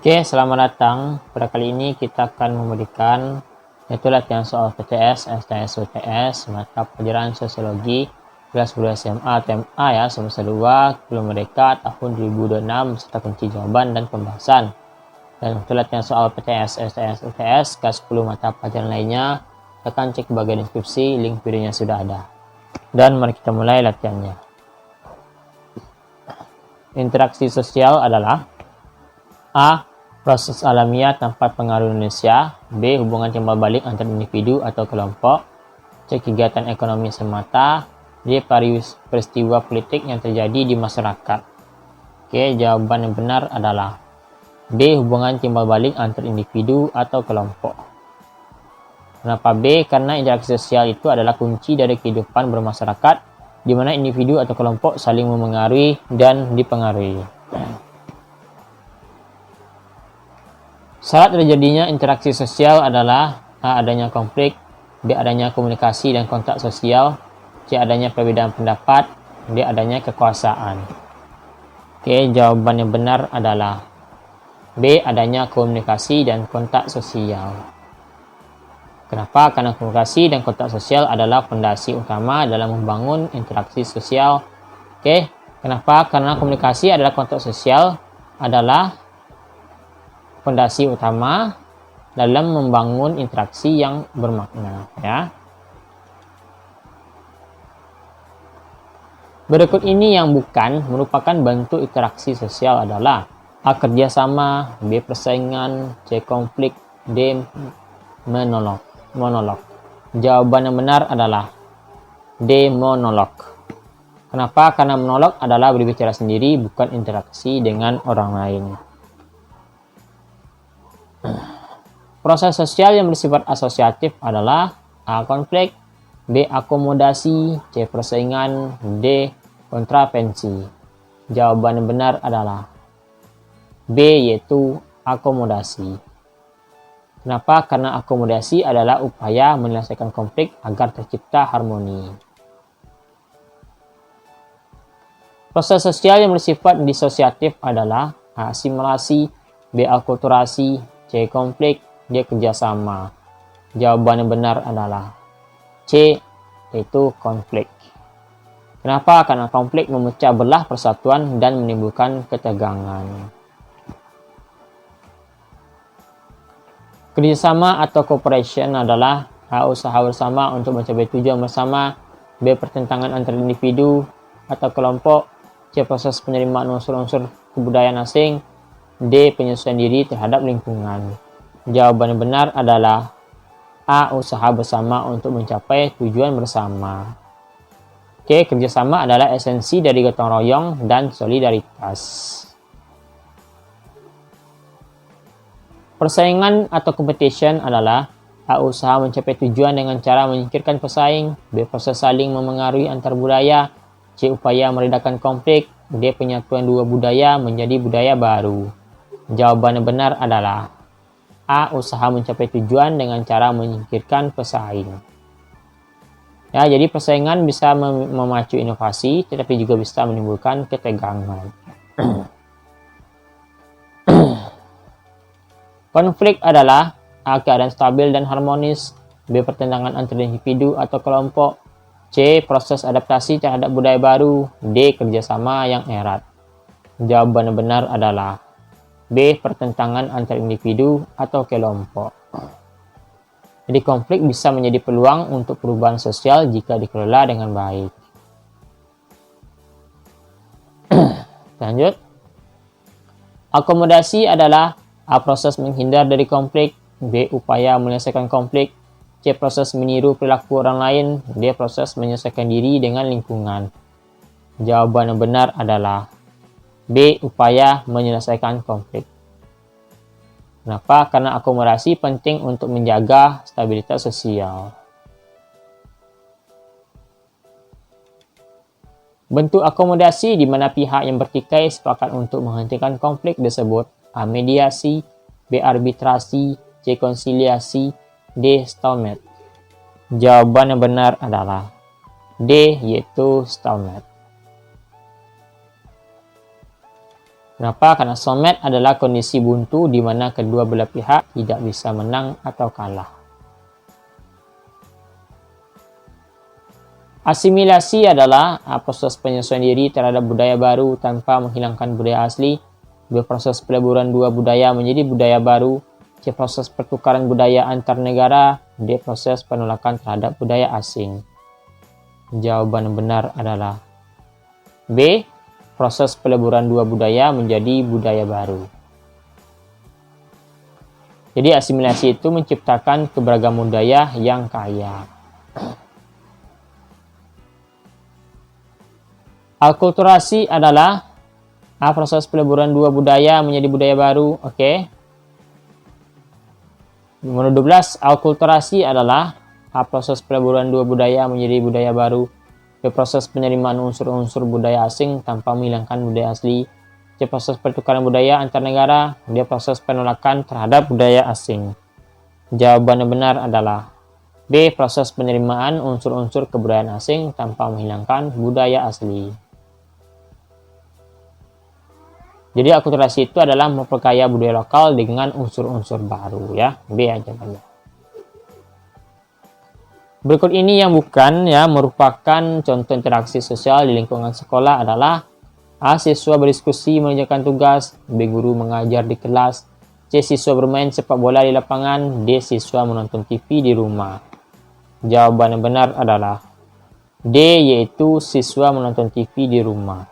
Oke, selamat datang. Pada kali ini kita akan memberikan yaitu latihan soal PTS, STS, UTS, mata pelajaran sosiologi, kelas 10 SMA, TMA ya, semester 2, Belum Merdeka, tahun 2026, serta kunci jawaban dan pembahasan. Dan untuk latihan soal PTS, STS, UTS, kelas 10 mata pelajaran lainnya, tekan cek bagian deskripsi, link videonya sudah ada. Dan mari kita mulai latihannya. Interaksi sosial adalah A. Proses alamiah tanpa pengaruh Indonesia. B. Hubungan timbal balik antar individu atau kelompok. C. Kegiatan ekonomi semata. D. Peristiwa politik yang terjadi di masyarakat. Oke, jawaban yang benar adalah B. Hubungan timbal balik antar individu atau kelompok. Kenapa B? Karena interaksi sosial itu adalah kunci dari kehidupan bermasyarakat, di mana individu atau kelompok saling memengaruhi dan dipengaruhi. Syarat terjadinya interaksi sosial adalah A. Adanya konflik, B. Adanya komunikasi dan kontak sosial, C. Adanya perbedaan pendapat, D. Adanya kekuasaan. Oke, jawaban yang benar adalah B. Adanya komunikasi dan kontak sosial. Kenapa? Karena komunikasi dan kontak sosial adalah fondasi utama dalam membangun interaksi sosial. Oke, kenapa? Karena komunikasi adalah kontak sosial adalah fondasi utama dalam membangun interaksi yang bermakna ya. Berikut ini yang bukan merupakan bentuk interaksi sosial adalah A. Kerjasama, B. Persaingan, C. Konflik, D. Monolog. Jawaban yang benar adalah D. Monolog. Kenapa? Karena monolog adalah berbicara sendiri, bukan interaksi dengan orang lain. Proses sosial yang bersifat asosiatif adalah A. Konflik, B. Akomodasi, C. Persaingan, D. Kontravensi. Jawaban yang benar adalah B, yaitu akomodasi. Kenapa? Karena akomodasi adalah upaya menyelesaikan konflik agar tercipta harmoni. Proses sosial yang bersifat disosiatif adalah A. Asimilasi, B. Akulturasi, C. Konflik, D. Kerjasama. Jawaban yang benar adalah C, yaitu konflik. Kenapa? Karena konflik memecah belah persatuan dan menimbulkan ketegangan. Kerjasama atau cooperation adalah A. Usaha bersama untuk mencapai tujuan bersama, B. Pertentangan antara individu atau kelompok, C. Proses penerimaan unsur-unsur kebudayaan asing, D. Penyesuaian diri terhadap lingkungan. Jawaban yang benar adalah A. Usaha bersama untuk mencapai tujuan bersama. Oke, kerjasama adalah esensi dari gotong royong dan solidaritas. Persaingan atau competition adalah A. Usaha mencapai tujuan dengan cara menyingkirkan pesaing, B. Proses saling memengaruhi antar budaya, C. Upaya meredakan konflik, D. Penyatuan dua budaya menjadi budaya baru. Jawaban yang benar adalah A. Usaha mencapai tujuan dengan cara menyingkirkan pesaing. Ya, jadi persaingan bisa memacu inovasi, tetapi juga bisa menimbulkan ketegangan. Konflik adalah A. Keadaan stabil dan harmonis, B. Pertentangan antara individu atau kelompok, C. Proses adaptasi terhadap budaya baru, D. Kerjasama yang erat. Jawaban yang benar adalah B. Pertentangan antar individu atau kelompok. Jadi konflik bisa menjadi peluang untuk perubahan sosial jika dikelola dengan baik. Lanjut. Akomodasi adalah A. Proses menghindar dari konflik, B. Upaya menyelesaikan konflik, C. Proses meniru perilaku orang lain, D. Proses menyesuaikan diri dengan lingkungan. Jawaban yang benar adalah B. Upaya menyelesaikan konflik. Kenapa? Karena akomodasi penting untuk menjaga stabilitas sosial. Bentuk akomodasi di mana pihak yang bertikai sepakat untuk menghentikan konflik disebut A. Mediasi, B. Arbitrasi, C. Konsiliasi, D. Stalemate. Jawaban yang benar adalah D, yaitu stalemate. Kenapa? Karena soulmate adalah kondisi buntu di mana kedua belah pihak tidak bisa menang atau kalah. Asimilasi adalah proses penyesuaian diri terhadap budaya baru tanpa menghilangkan budaya asli. Proses peleburan dua budaya menjadi budaya baru. C. Proses pertukaran budaya antar negara. D. Proses penolakan terhadap budaya asing. Jawaban yang benar adalah B. Proses peleburan dua budaya menjadi budaya baru. Jadi asimilasi itu menciptakan keberagaman budaya yang kaya. Alkulturasi adalah proses peleburan dua budaya menjadi budaya baru. Oke. Nomor 12, alkulturasi adalah proses peleburan dua budaya menjadi budaya baru. Proses penerimaan unsur-unsur budaya asing tanpa menghilangkan budaya asli. C. Proses pertukaran budaya antar negara. D. Proses penolakan terhadap budaya asing. Jawaban yang benar adalah B. Proses penerimaan unsur-unsur kebudayaan asing tanpa menghilangkan budaya asli. Jadi akulturasi itu adalah memperkaya budaya lokal dengan unsur-unsur baru ya. B aja banyak. Berikut ini yang bukan ya merupakan contoh interaksi sosial di lingkungan sekolah adalah A. Siswa berdiskusi mengerjakan tugas. B. Guru mengajar di kelas. C. Siswa bermain sepak bola di lapangan. D. Siswa menonton TV di rumah. Jawaban yang benar adalah D, yaitu siswa menonton TV di rumah.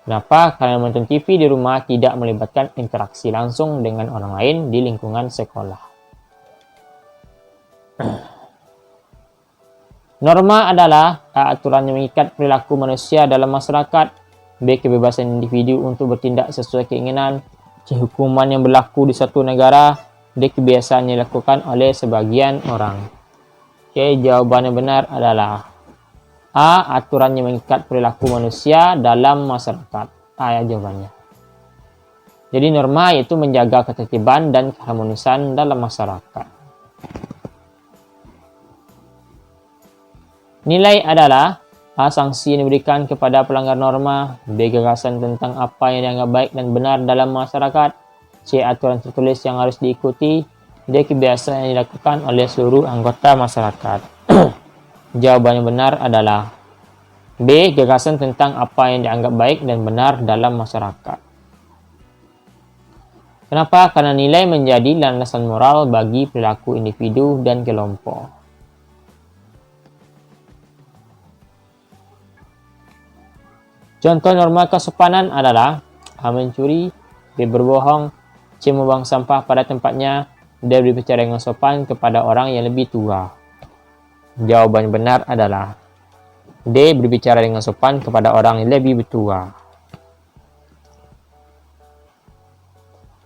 Kenapa? Karena menonton TV di rumah tidak melibatkan interaksi langsung dengan orang lain di lingkungan sekolah. Norma adalah aturan yang mengikat perilaku manusia dalam masyarakat. B. Kebebasan individu untuk bertindak sesuai keinginan. C. Hukuman yang berlaku di suatu negara. D. Kebiasaan yang dilakukan oleh sebagian orang. Oke, jawaban yang benar adalah A. Aturan yang mengikat perilaku manusia dalam masyarakat. A ya jawabannya. Jadi norma itu menjaga ketertiban dan keharmonisan dalam masyarakat. Nilai adalah A. Sanksi yang diberikan kepada pelanggar norma. B. Gagasan tentang apa yang dianggap baik dan benar dalam masyarakat. C. Aturan tertulis yang harus diikuti. D. Kebiasaan yang dilakukan oleh seluruh anggota masyarakat. Jawaban yang benar adalah B. Gagasan tentang apa yang dianggap baik dan benar dalam masyarakat. Kenapa? Karena nilai menjadi landasan moral bagi perilaku individu dan kelompok. Contoh norma kesopanan adalah A. Mencuri. B. Berbohong. C. Membuang sampah pada tempatnya. D. Berbicara dengan sopan kepada orang yang lebih tua. Jawaban benar adalah D. Berbicara dengan sopan kepada orang yang lebih tua.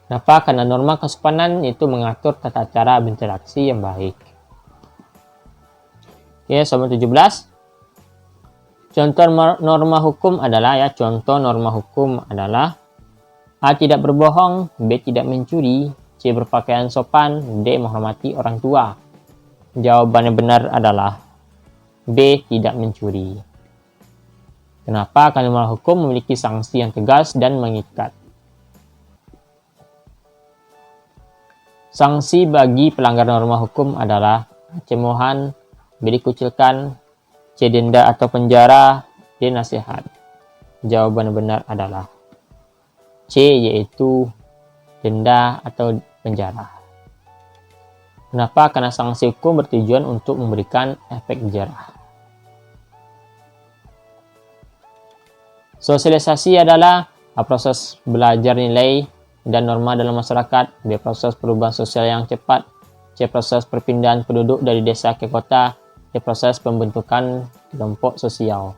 Kenapa? Karena norma kesopanan itu mengatur tata cara berinteraksi yang baik. Oke, soal 17. Contoh norma hukum adalah A. Tidak berbohong. B. Tidak mencuri. C. Berpakaian sopan. D. Menghormati orang tua. Jawaban yang benar adalah B. Tidak mencuri. Kenapa? Karena norma hukum memiliki sanksi yang tegas dan mengikat. Sanksi bagi pelanggar norma hukum adalah cemoohan, B. Dikucilkan, C. Denda atau penjara, D. Nasihat. Jawaban yang benar adalah C, yaitu denda atau penjara. Kenapa? Karena sanksi hukum bertujuan untuk memberikan efek jerah. Sosialisasi adalah proses belajar nilai dan norma dalam masyarakat. B. Proses perubahan sosial yang cepat. C. Proses perpindahan penduduk dari desa ke kota. D. Proses pembentukan kelompok sosial.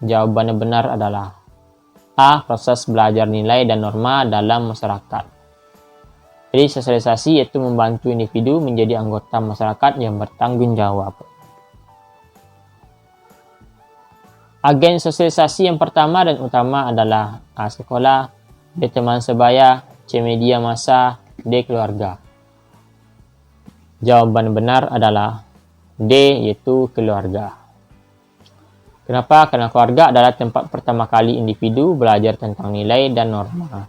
Jawaban yang benar adalah A. Proses belajar nilai dan norma dalam masyarakat. Jadi sosialisasi yaitu membantu individu menjadi anggota masyarakat yang bertanggung jawab. Agen sosialisasi yang pertama dan utama adalah A. Sekolah, B. Teman sebaya, C. Media massa, D. Keluarga. Jawaban benar adalah D, yaitu keluarga. Kenapa? Karena keluarga adalah tempat pertama kali individu belajar tentang nilai dan norma.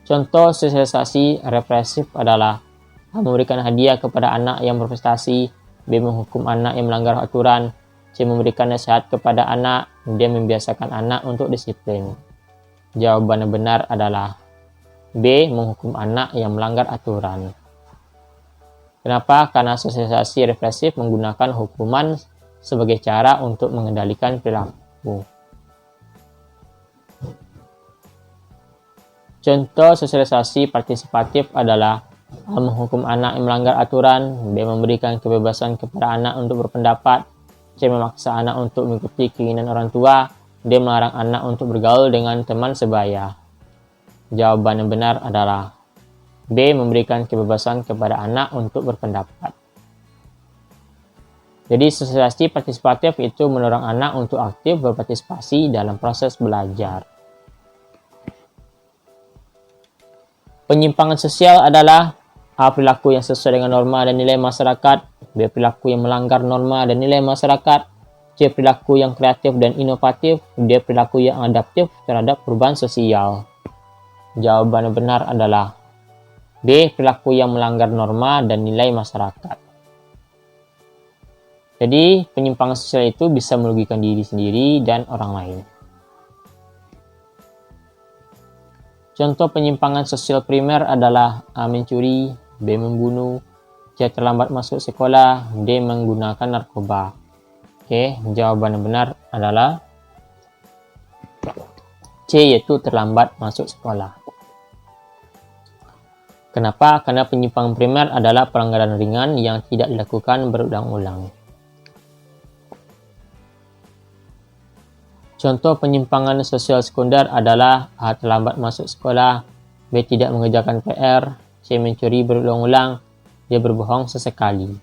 Contoh sosialisasi represif adalah A. Memberikan hadiah kepada anak yang berprestasi, B. Menghukum anak yang melanggar aturan, C. Memberikan nasihat kepada anak, D. Membiasakan anak untuk disiplin. Jawaban yang benar adalah B. Menghukum anak yang melanggar aturan. Kenapa? Karena sosialisasi represif menggunakan hukuman sebagai cara untuk mengendalikan perilaku. Contoh sosialisasi partisipatif adalah A. Menghukum anak yang melanggar aturan, B. Memberikan kebebasan kepada anak untuk berpendapat, C. Memaksa anak untuk mengikuti keinginan orang tua, D. Melarang anak untuk bergaul dengan teman sebaya. Jawaban yang benar adalah B. Memberikan kebebasan kepada anak untuk berpendapat. Jadi sosialisasi partisipatif itu mendorong anak untuk aktif berpartisipasi dalam proses belajar. Penyimpangan sosial adalah A. Perilaku yang sesuai dengan norma dan nilai masyarakat, B. Perilaku yang melanggar norma dan nilai masyarakat, C. Perilaku yang kreatif dan inovatif, D. Perilaku yang adaptif terhadap perubahan sosial. Jawaban yang benar adalah B. Perilaku yang melanggar norma dan nilai masyarakat. Jadi, penyimpangan sosial itu bisa merugikan diri sendiri dan orang lain. Contoh penyimpangan sosial primer adalah A. Mencuri, B. Membunuh, C. Terlambat masuk sekolah, D. Menggunakan narkoba. Oke, jawaban yang benar adalah C, yaitu terlambat masuk sekolah. Kenapa? Karena penyimpangan primer adalah pelanggaran ringan yang tidak dilakukan berulang-ulang. Contoh penyimpangan sosial sekunder adalah A. Terlambat masuk sekolah, B. Tidak mengerjakan PR, C. Mencuri berulang-ulang, D. Berbohong sesekali.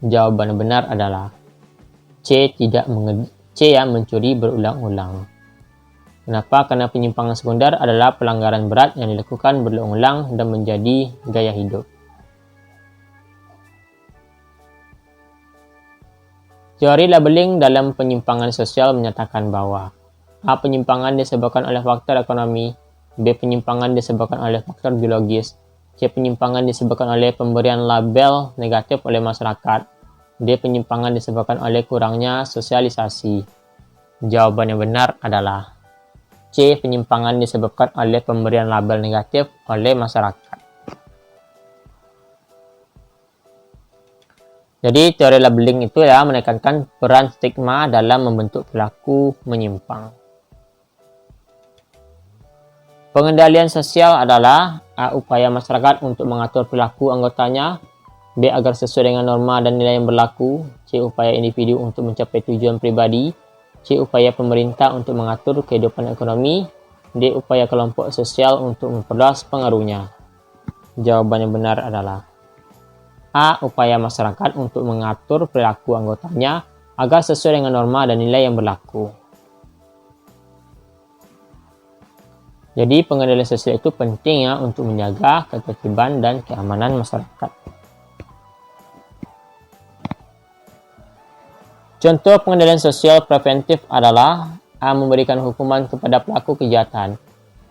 Jawaban yang benar adalah C. Mencuri berulang-ulang. Kenapa? Karena penyimpangan sekunder adalah pelanggaran berat yang dilakukan berulang-ulang dan menjadi gaya hidup. Teori labeling dalam penyimpangan sosial menyatakan bahwa A. Penyimpangan disebabkan oleh faktor ekonomi, B. Penyimpangan disebabkan oleh faktor biologis, C. Penyimpangan disebabkan oleh pemberian label negatif oleh masyarakat, D. Penyimpangan disebabkan oleh kurangnya sosialisasi. Jawaban yang benar adalah C. Penyimpangan disebabkan oleh pemberian label negatif oleh masyarakat. Jadi teori labeling itu ya menekankan peran stigma dalam membentuk perilaku menyimpang. Pengendalian sosial adalah A. Upaya masyarakat untuk mengatur perilaku anggotanya, B. Agar sesuai dengan norma dan nilai yang berlaku, C. Upaya individu untuk mencapai tujuan pribadi, C. Upaya pemerintah untuk mengatur kehidupan ekonomi, D. Upaya kelompok sosial untuk memperluas pengaruhnya. Jawaban yang benar adalah A. Upaya masyarakat untuk mengatur perilaku anggotanya agar sesuai dengan norma dan nilai yang berlaku. Jadi pengendalian sosial itu penting ya untuk menjaga ketertiban dan keamanan masyarakat. Contoh pengendalian sosial preventif adalah A. Memberikan hukuman kepada pelaku kejahatan,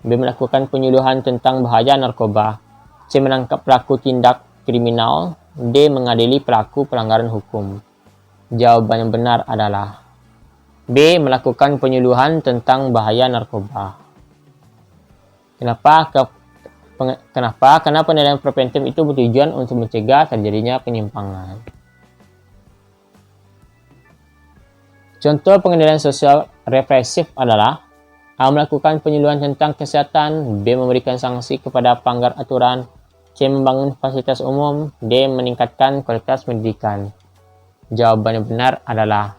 B. Melakukan penyuluhan tentang bahaya narkoba, C. Menangkap pelaku tindak kriminal, D. Mengadili pelaku pelanggaran hukum. Jawaban yang benar adalah B. Melakukan penyuluhan tentang bahaya narkoba. Kenapa? Karena pengendalian preventif itu bertujuan untuk mencegah terjadinya penyimpangan. Contoh pengendalian sosial represif adalah A. Melakukan penyuluhan tentang kesehatan, B. Memberikan sanksi kepada pelanggar aturan, C. Membangun fasilitas umum, D. Meningkatkan kualitas pendidikan. Jawaban yang benar adalah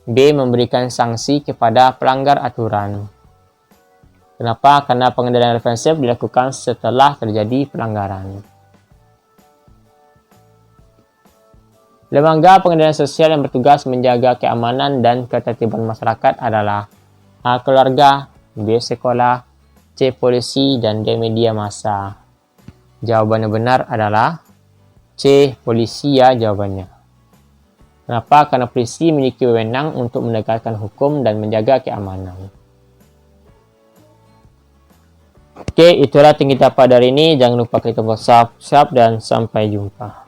B. Memberikan sanksi kepada pelanggar aturan. Kenapa? Karena pengendalian represif dilakukan setelah terjadi pelanggaran. Lembaga pengendalian sosial yang bertugas menjaga keamanan dan ketertiban masyarakat adalah A. Keluarga, B. Sekolah, C. Polisi, dan D. Media massa. Jawaban yang benar adalah C. Polisi ya jawabannya. Kenapa? Karena polisi memiliki wewenang untuk menegakkan hukum dan menjaga keamanan. Oke, itulah tinggi kita pada hari ini. Jangan lupa klik tombol subscribe dan sampai jumpa.